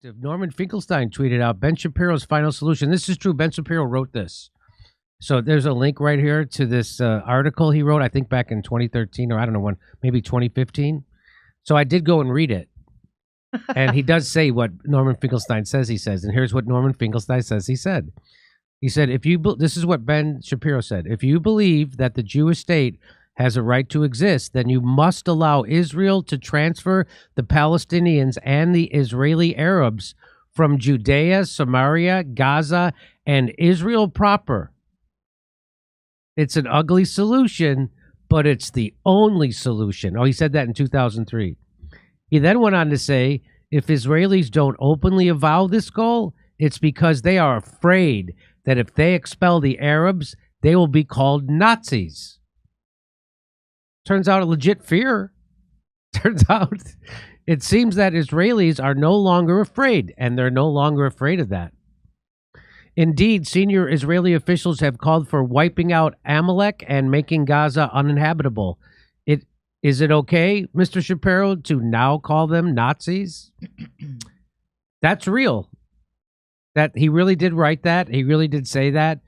Perspective. Norman Finkelstein tweeted out Ben Shapiro's final solution. This is true. Ben Shapiro wrote this. So there's a link right here to this article he wrote, I think back in 2013, or I don't know when, maybe 2015. So I did go and read it. And he does say what Norman Finkelstein says he says. And here's what Norman Finkelstein says he said. He said, this is what Ben Shapiro said. If you believe that the Jewish state has a right to exist, then you must allow Israel to transfer the Palestinians and the Israeli Arabs from Judea, Samaria, Gaza, and Israel proper. It's an ugly solution, but it's the only solution. Oh, he said that in 2003. He then went on to say, if Israelis don't openly avow this goal, it's because they are afraid that if they expel the Arabs, they will be called Nazis. Turns out a legit fear. Turns out it seems that Israelis are no longer afraid, and they're no longer afraid of that. Indeed, senior Israeli officials have called for wiping out Amalek and making Gaza uninhabitable. Is it okay, Mr. Shapiro, to now call them Nazis? That's real. That he really did write that. He really did say that.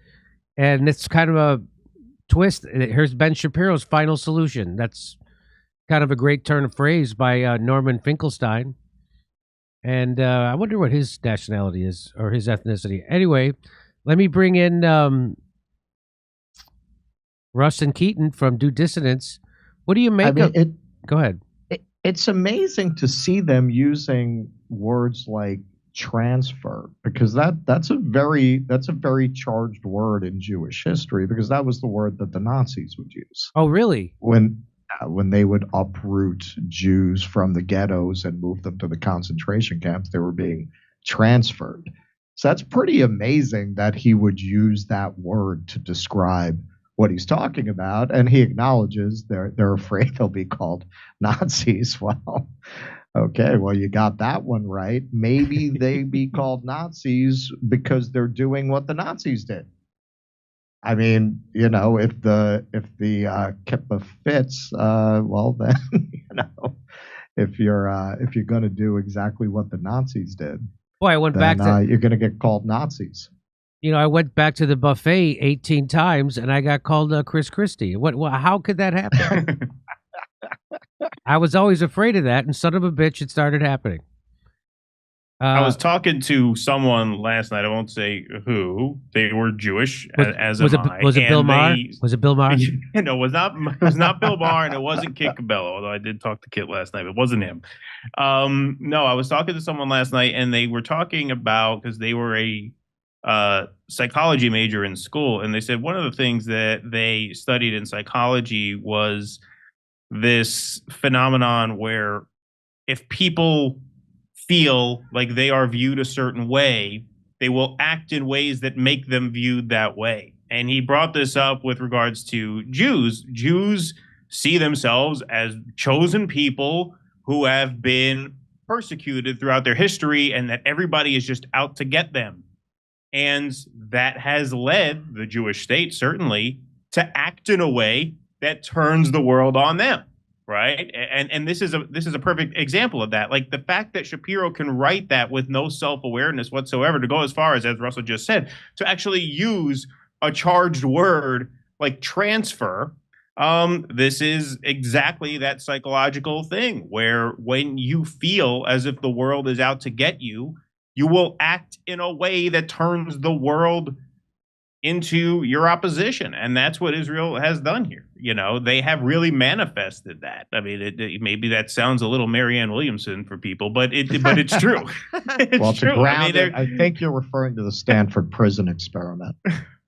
And it's kind of a twist. Here's Ben Shapiro's final solution. That's kind of a great turn of phrase by Norman Finkelstein. And I wonder what his nationality is or his ethnicity. Anyway, let me bring in Rustin Keaton from Due Dissonance. What do you make of it? Go ahead. It's amazing to see them using words like transfer, because that's a very charged word in Jewish history, because that was the word that the Nazis would use. Oh, really? When they would uproot Jews from the ghettos and move them to the concentration camps, they were being transferred. So that's pretty amazing that he would use that word to describe what he's talking about, and he acknowledges they're afraid they'll be called Nazis. Well, okay, well, you got that one right. Maybe they be called Nazis because they're doing what the Nazis did. I mean, if the kippah fits, well then, if you're going to do exactly what the Nazis did, boy, I went back to you're going to get called Nazis. I went back to the buffet 18 times and I got called Chris Christie. How could that happen? I was always afraid of that, and son of a bitch, it started happening. I was talking to someone last night. I won't say who. They were Jewish, as was am it, I. Was it Bill Maher? Was it Bill Maher? No, it was not Bill Maher, and it wasn't Kit Cabello, although I did talk to Kit last night. It wasn't him. No, I was talking to someone last night, and they were talking about, because they were a psychology major in school, and they said one of the things that they studied in psychology was this phenomenon where if people feel like they are viewed a certain way, they will act in ways that make them viewed that way. And he brought this up with regards to Jews. Jews see themselves as chosen people who have been persecuted throughout their history, and that everybody is just out to get them. And that has led the Jewish state, certainly, to act in a way that turns the world on them, right? And this is a perfect example of that. Like, the fact that Shapiro can write that with no self-awareness whatsoever, to go as far as Russell just said, to actually use a charged word like transfer. This is exactly that psychological thing where when you feel as if the world is out to get you, you will act in a way that turns the world into your opposition. And that's what Israel has done here. They have really manifested that. I mean, maybe that sounds a little Marianne Williamson for people, but it's true. It's true. I think you're referring to the Stanford prison experiment.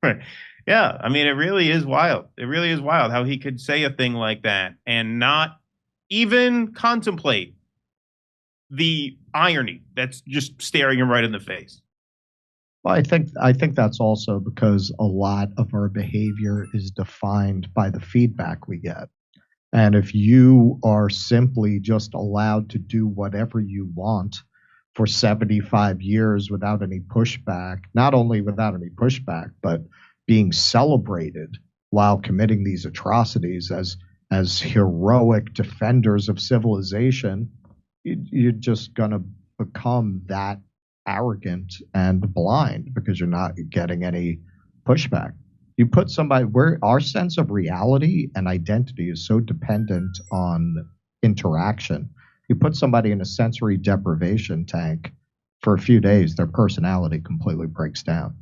Right. Yeah. I mean, it really is wild. It really is wild how he could say a thing like that and not even contemplate the irony that's just staring him right in the face. Well, I think that's also because a lot of our behavior is defined by the feedback we get. And if you are simply just allowed to do whatever you want for 75 years without any pushback, not only without any pushback, but being celebrated while committing these atrocities as heroic defenders of civilization, you're just going to become that arrogant and blind because you're not getting any pushback. You put somebody where our sense of reality and identity is so dependent on interaction. You put somebody in a sensory deprivation tank for a few days, their personality completely breaks down.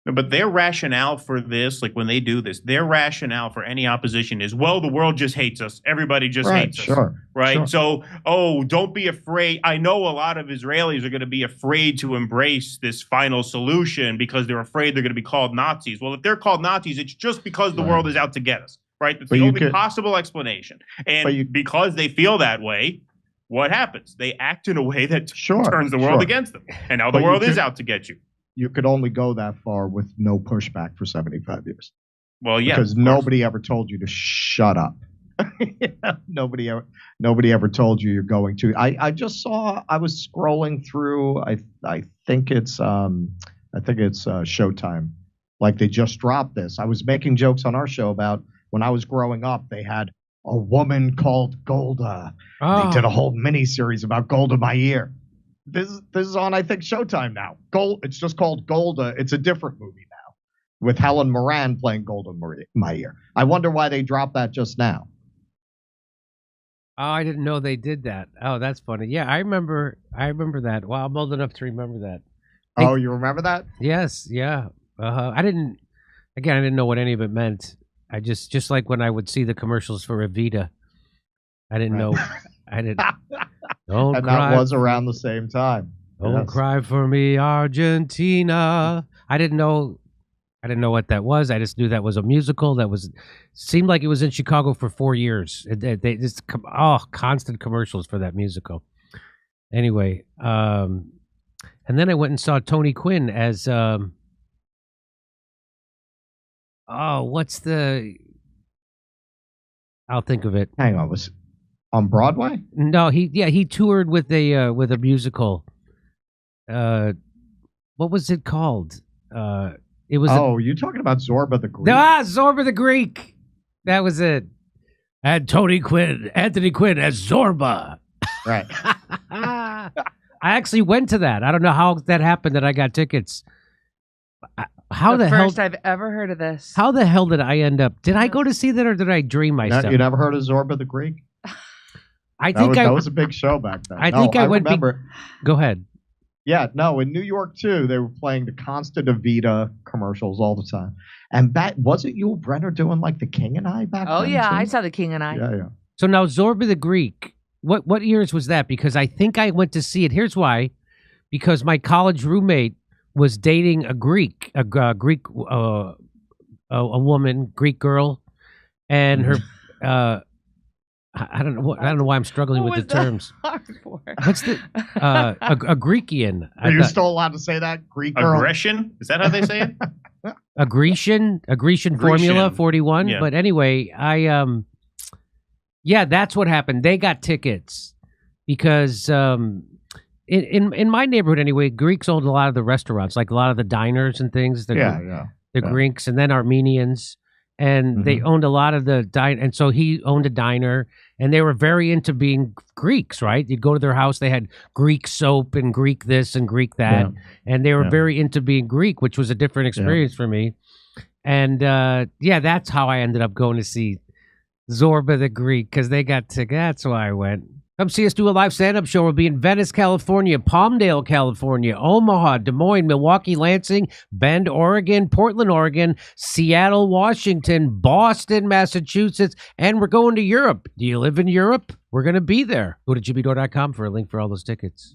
But their rationale for this, like when they do this, their rationale for any opposition is, well, the world just hates us. Everybody just hates us. Right. Sure. So, don't be afraid. I know a lot of Israelis are going to be afraid to embrace this final solution because they're afraid they're going to be called Nazis. Well, if they're called Nazis, it's just because the world is out to get us. Right. That's the only possible explanation. And because they feel that way, what happens? They act in a way that turns the world against them. And now the world is out to get you. You could only go that far with no pushback for 75 years. Well, yeah, because nobody ever told you to shut up. Nobody ever told you you're going to. I just saw. I was scrolling through. I think it's Showtime. Like they just dropped this. I was making jokes on our show about when I was growing up. They had a woman called Golda. Oh. They did a whole mini series about Golda Meir. This is on, I think, Showtime now. It's just called Golda. It's a different movie now with Helen Moran playing Golda Meir. I wonder why they dropped that just now. Oh, I didn't know they did that. Oh, that's funny. Yeah, I remember that. Wow, I'm old enough to remember that. Oh, you remember that? Yes, yeah. I didn't know what any of it meant. I just like when I would see the commercials for Evita. I didn't know. I didn't. Don't and cry. That was around the same time. Don't cry for me, Argentina. I didn't know what that was. I just knew that was a musical. Seemed like it was in Chicago for 4 years. They just constant commercials for that musical. Anyway, and then I went and saw Tony Quinn as what's the? I'll think of it. Hang on, was on Broadway? No, he toured with a musical. What was it called? It was. Oh, you talking about Zorba the Greek? Zorba the Greek. That was it. And Anthony Quinn as Zorba. Right. I actually went to that. I don't know how that happened that I got tickets. How the hell? First I've ever heard of this. How the hell did I end up? Did I go to see that or did I dream myself? You never heard of Zorba the Greek? That was a big show back then. I remember. Go ahead. Yeah, no, in New York too, they were playing the constant Evita commercials all the time. And wasn't Yul Brynner doing like The King and I back then? Oh yeah, too? I saw The King and I. Yeah. So now Zorba the Greek. What years was that? Because I think I went to see it. Here's why. Because my college roommate was dating a Greek, a woman, Greek girl, and her. I don't know why I'm struggling with the terms. What's the a Greekian? Are you still allowed to say that? Greek girl? Aggression? Is that how they say it? Grecian Formula 41. Yeah. But anyway, that's what happened. They got tickets because in my neighborhood anyway, Greeks owned a lot of the restaurants, like a lot of the diners and things. The Greeks and then Armenians. And they owned a lot of the and so he owned a diner, and they were very into being Greeks, right? You'd go to their house, they had Greek soap and Greek this and Greek that, and they were very into being Greek, which was a different experience for me. And that's how I ended up going to see Zorba the Greek, because they got tickets. That's why I went. Come see us do a live stand-up show. We'll be in Venice, California, Palmdale, California, Omaha, Des Moines, Milwaukee, Lansing, Bend, Oregon, Portland, Oregon, Seattle, Washington, Boston, Massachusetts, and we're going to Europe. Do you live in Europe? We're going to be there. Go to jimmydore.com for a link for all those tickets.